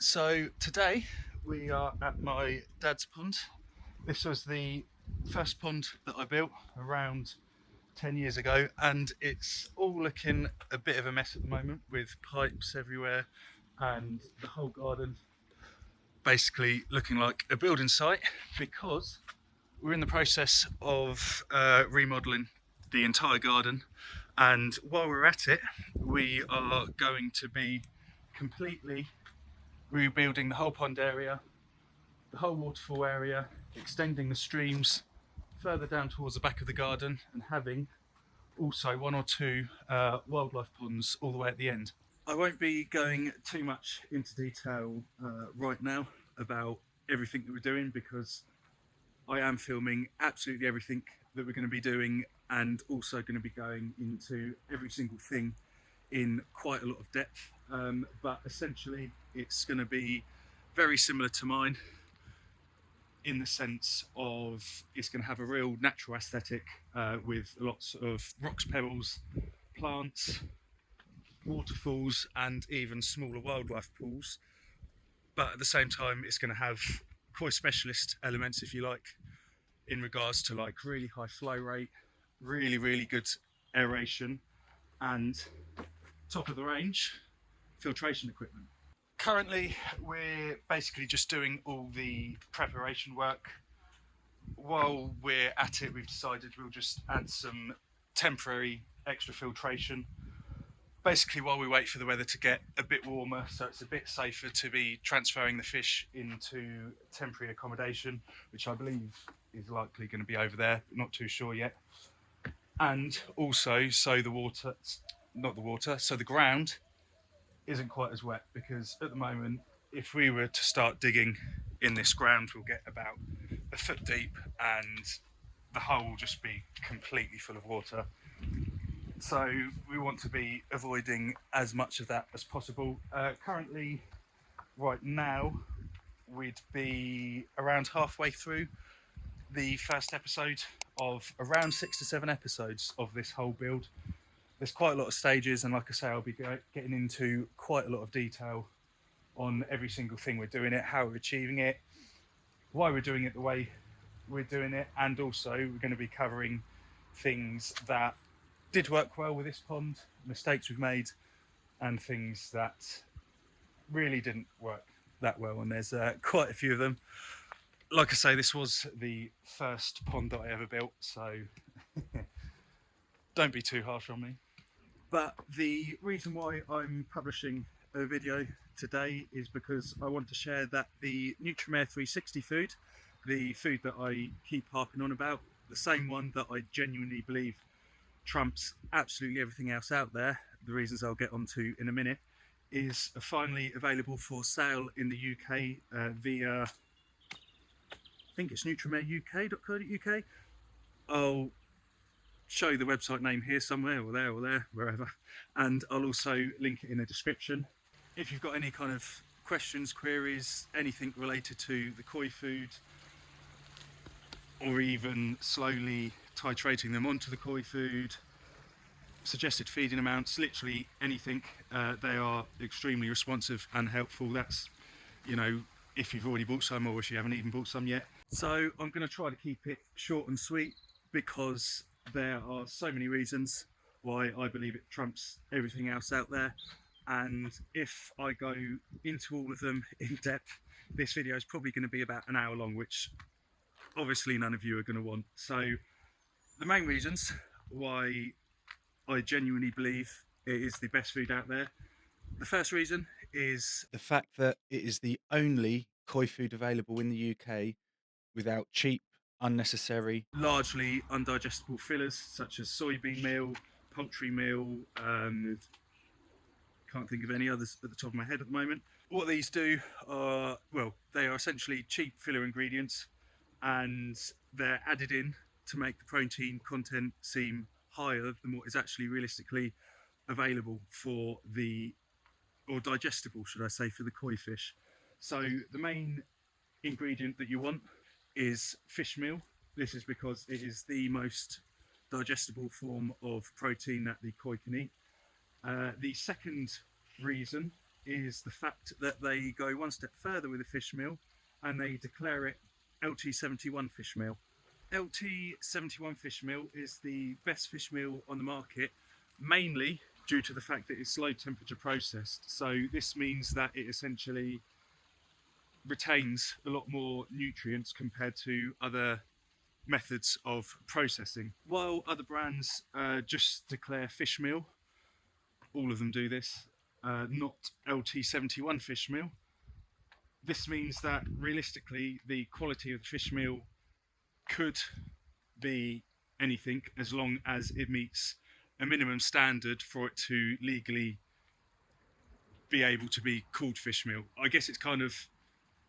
So today we are at my dad's pond. This was the first pond that I built around 10 years ago, and it's all looking a bit of a mess at the moment with pipes everywhere and the whole garden basically looking like a building site because we're in the process of remodeling the entire garden. And while we're at it, we are going to be completely rebuilding the whole pond area, the whole waterfall area, extending the streams further down towards the back of the garden, and having also one or two wildlife ponds all the way at the end. I won't be going too much into detail right now about everything that we're doing because I am filming absolutely everything that we're going to be doing, and also going to be going into every single thing in quite a lot of depth. But essentially, it's going to be very similar to mine in the sense of it's going to have a real natural aesthetic with lots of rocks, pebbles, plants, waterfalls, and even smaller wildlife pools. But at the same time, it's going to have koi specialist elements, if you like, in regards to like really high flow rate, really good aeration, and top of the range filtration equipment. Currently, we're basically just doing all the preparation work. While we're at it, we've decided we'll just add some temporary extra filtration. Basically, while we wait for the weather to get a bit warmer, so it's a bit safer to be transferring the fish into temporary accommodation, which I believe is likely going to be over there, not too sure yet. And also, so the ground isn't quite as wet, because at the moment, if we were to start digging in this ground, we'll get about a foot deep and the hole will just be completely full of water. So we want to be avoiding as much of that as possible. Currently, right now, we'd be around halfway through the first episode of around 6 to 7 episodes of this whole build. There's quite a lot of stages, and like I say, I'll be getting into quite a lot of detail on every single thing we're doing it, how we're achieving it, why we're doing it the way we're doing it, and also we're going to be covering things that did work well with this pond, mistakes we've made, and things that really didn't work that well, and there's quite a few of them. Like I say, this was the first pond that I ever built, so don't be too harsh on me. But the reason why I'm publishing a video today is because I want to share that the Nutrimare 360 food, the food that I keep harping on about, the same one that I genuinely believe trumps absolutely everything else out there, the reasons I'll get onto in a minute, is finally available for sale in the UK via, I think it's nutrimareuk.co.uk. I'll show you the website name here somewhere, or there, wherever, and I'll also link it in the description. If you've got any kind of questions, queries, anything related to the koi food, or even slowly titrating them onto the koi food, suggested feeding amounts, literally anything, they are extremely responsive and helpful. That's, if you've already bought some or if you haven't even bought some yet. So I'm going to try to keep it short and sweet because there are so many reasons why I believe it trumps everything else out there, and if I go into all of them in depth, this video is probably going to be about an hour long, which obviously none of you are going to want. So the main reasons why I genuinely believe it is the best food out there. The first reason is the fact that it is the only koi food available in the UK without cheap, unnecessary, largely undigestible fillers such as soybean meal, poultry meal, can't think of any others at the top of my head at the moment. What these do are, well, they are essentially cheap filler ingredients, and they're added in to make the protein content seem higher than what is actually realistically available for or digestible, should I say, for the koi fish. So the main ingredient that you want is fish meal. This is because it is the most digestible form of protein that the koi can eat. The second reason is the fact that they go one step further with the fish meal and they declare it LT71 fish meal. LT71 fish meal is the best fish meal on the market, mainly due to the fact that it's low temperature processed. So this means that it essentially retains a lot more nutrients compared to other methods of processing. While other brands just declare fish meal, all of them do this, not LT71 fish meal. This means that realistically the quality of the fish meal could be anything as long as it meets a minimum standard for it to legally be able to be called fish meal. I guess it's kind of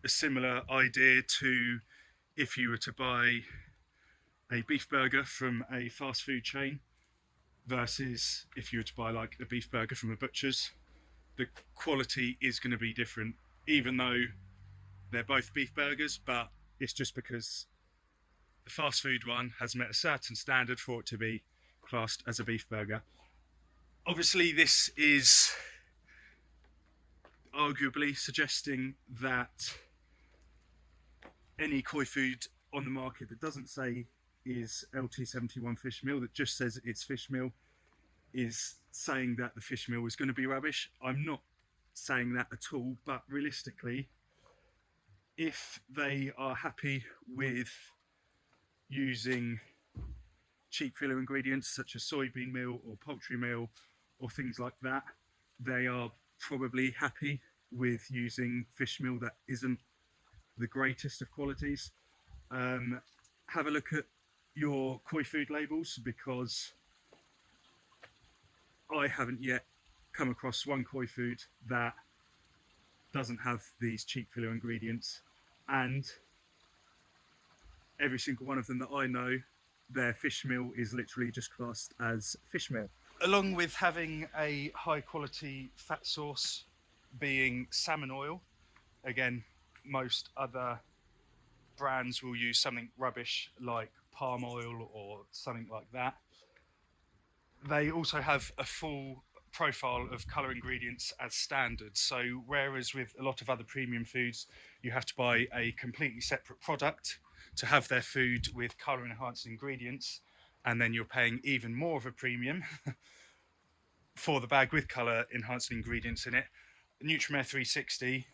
a similar idea to if you were to buy a beef burger from a fast food chain versus if you were to buy like a beef burger from a butcher's. The quality is going to be different, even though they're both beef burgers, but it's just because the fast food one has met a certain standard for it to be classed as a beef burger. Obviously, this is arguably suggesting that any koi food on the market that doesn't say is LT71 fish meal, that just says it's fish meal, is saying that the fish meal is going to be rubbish. I'm not saying that at all, but realistically, if they are happy with using cheap filler ingredients such as soybean meal or poultry meal or things like that, they are probably happy with using fish meal that isn't the greatest of qualities. Have a look at your koi food labels, because I haven't yet come across one koi food that doesn't have these cheap filler ingredients, and every single one of them that I know, their fish meal is literally just classed as fish meal. Along with having a high quality fat source being salmon oil, again, most other brands will use something rubbish like palm oil or something like that. They also have a full profile of colour ingredients as standard. So whereas with a lot of other premium foods, you have to buy a completely separate product to have their food with colour enhancing ingredients, and then you're paying even more of a premium for the bag with colour enhancing ingredients in it. Nutrimare 360,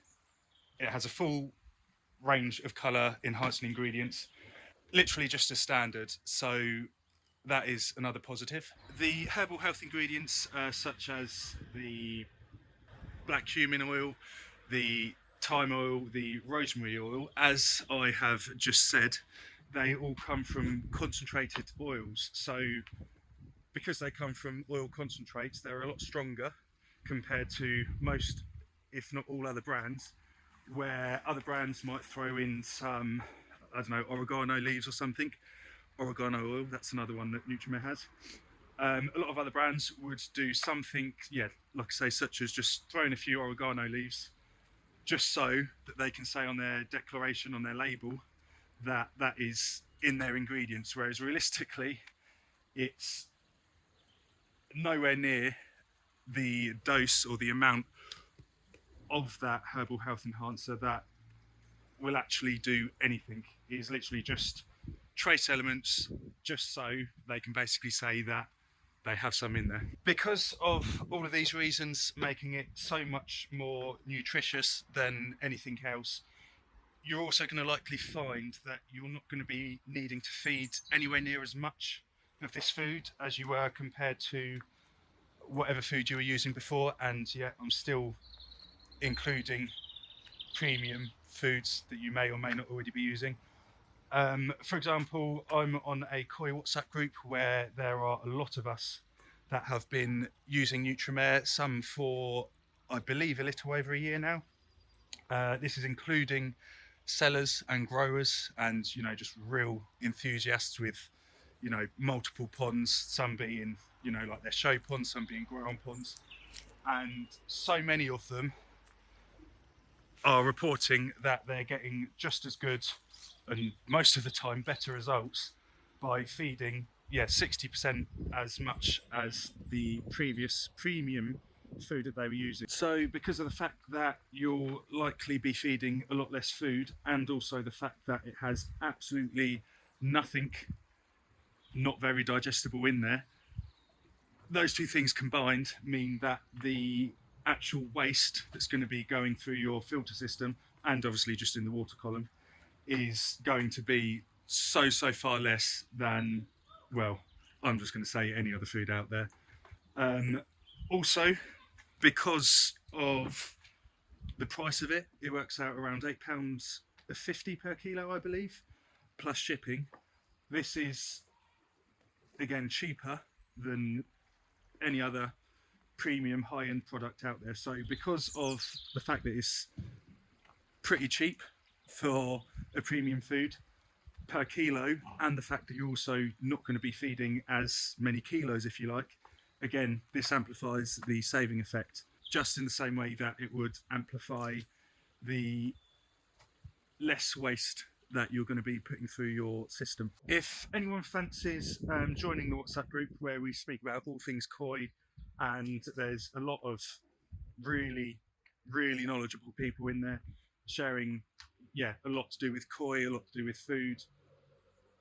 it has a full range of colour enhancing ingredients, literally just as standard. So that is another positive. The herbal health ingredients such as the black cumin oil, the thyme oil, the rosemary oil, as I have just said, they all come from concentrated oils. So because they come from oil concentrates, they're a lot stronger compared to most, if not all, other brands, where other brands might throw in some, I don't know, oregano leaves or something. Oregano oil, that's another one that Nutrimare has. A lot of other brands would do something, like I say, such as just throwing a few oregano leaves, just so that they can say on their declaration, on their label, that that is in their ingredients, whereas realistically, it's nowhere near the dose or the amount of that herbal health enhancer that will actually do anything. It is literally just trace elements, just so they can basically say that they have some in there. Because of all of these reasons making it so much more nutritious than anything else, you're also going to likely find that you're not going to be needing to feed anywhere near as much of this food as you were compared to whatever food you were using before. And yeah, I'm still including premium foods that you may or may not already be using. For example, I'm on a koi WhatsApp group where there are a lot of us that have been using Nutrimare, some for, I believe, a little over a year now. This is including sellers and growers and, just real enthusiasts with, multiple ponds, some being, like their show ponds, some being grow-on ponds. And so many of them are reporting that they're getting just as good, and most of the time better, results by feeding 60% as much as the previous premium food that they were using. So because of the fact that you'll likely be feeding a lot less food, and also the fact that it has absolutely nothing not very digestible in there, those two things combined mean that the actual waste that's going to be going through your filter system, and obviously just in the water column, is going to be so far less than, well, I'm just going to say any other food out there. Also, because of the price of it, it works out around £8.50 per kilo, I believe, plus shipping. This is, again, cheaper than any other premium high-end product out there. So because of the fact that it's pretty cheap for a premium food per kilo, and the fact that you're also not going to be feeding as many kilos, if you like, again, this amplifies the saving effect, just in the same way that it would amplify the less waste that you're going to be putting through your system. If anyone fancies joining the WhatsApp group where we speak about all things koi, and there's a lot of really knowledgeable people in there sharing, a lot to do with koi, a lot to do with food.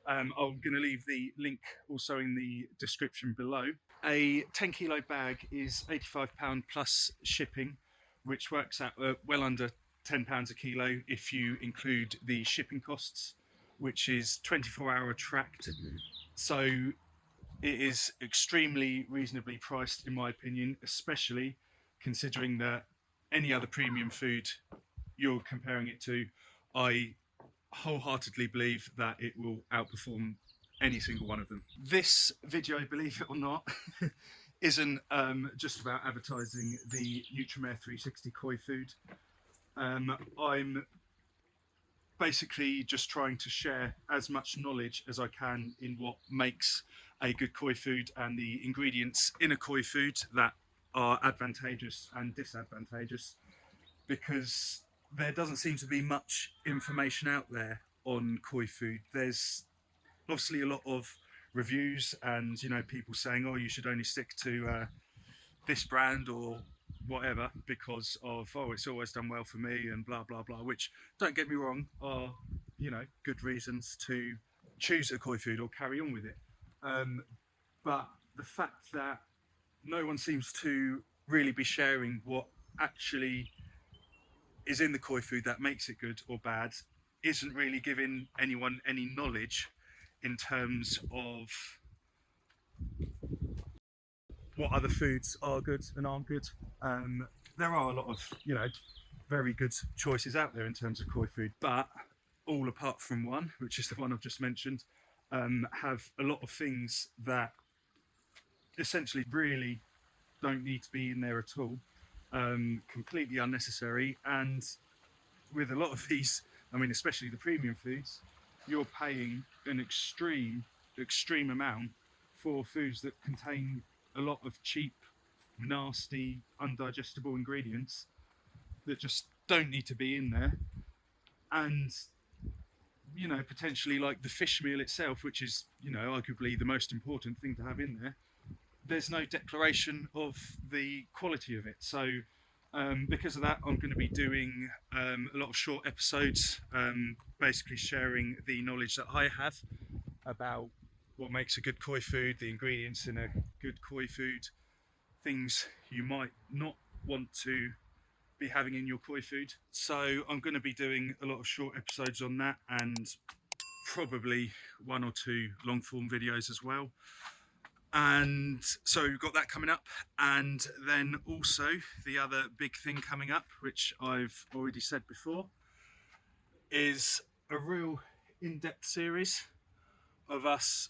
I'm going to leave the link also in the description below. A 10 kilo bag is £85 plus shipping, which works out well under £10 a kilo if you include the shipping costs, which is 24-hour tracked. So it is extremely reasonably priced, in my opinion, especially considering that any other premium food you're comparing it to, I wholeheartedly believe that it will outperform any single one of them. This video, believe it or not, isn't just about advertising the Nutrimare 360 koi food. I'm basically just trying to share as much knowledge as I can in what makes a good koi food and the ingredients in a koi food that are advantageous and disadvantageous, because there doesn't seem to be much information out there on koi food. There's obviously a lot of reviews and people saying, oh, you should only stick to this brand or whatever because of, oh, it's always done well for me and blah blah blah, which, don't get me wrong, are good reasons to choose a koi food or carry on with it, but the fact that no one seems to really be sharing what actually is in the koi food that makes it good or bad isn't really giving anyone any knowledge in terms of what other foods are good and aren't good. There are a lot of very good choices out there in terms of koi food, but all apart from one, which is the one I've just mentioned, have a lot of things that essentially really don't need to be in there at all, completely unnecessary. And with a lot of these, I mean, especially the premium foods, you're paying an extreme amount for foods that contain a lot of cheap, nasty, undigestible ingredients that just don't need to be in there. And potentially, like the fish meal itself, which is arguably the most important thing to have in there, there's no declaration of the quality of it. So because of that, I'm going to be doing a lot of short episodes, basically sharing the knowledge that I have about what makes a good koi food, the ingredients in a good koi food, things you might not want to be having in your koi food. So I'm going to be doing a lot of short episodes on that, and probably 1 or 2 long form videos as well. And so we've got that coming up, and then also the other big thing coming up, which I've already said before, is a real in-depth series of us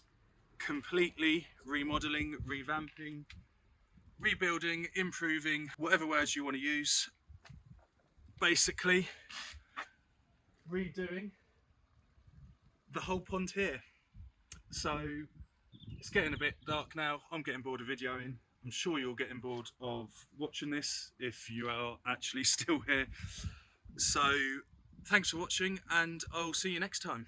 completely remodeling, revamping, rebuilding, improving, whatever words you want to use, basically redoing the whole pond here. So it's getting a bit dark now. I'm getting bored of videoing. I'm sure you're getting bored of watching this if you are actually still here. So thanks for watching, and I'll see you next time.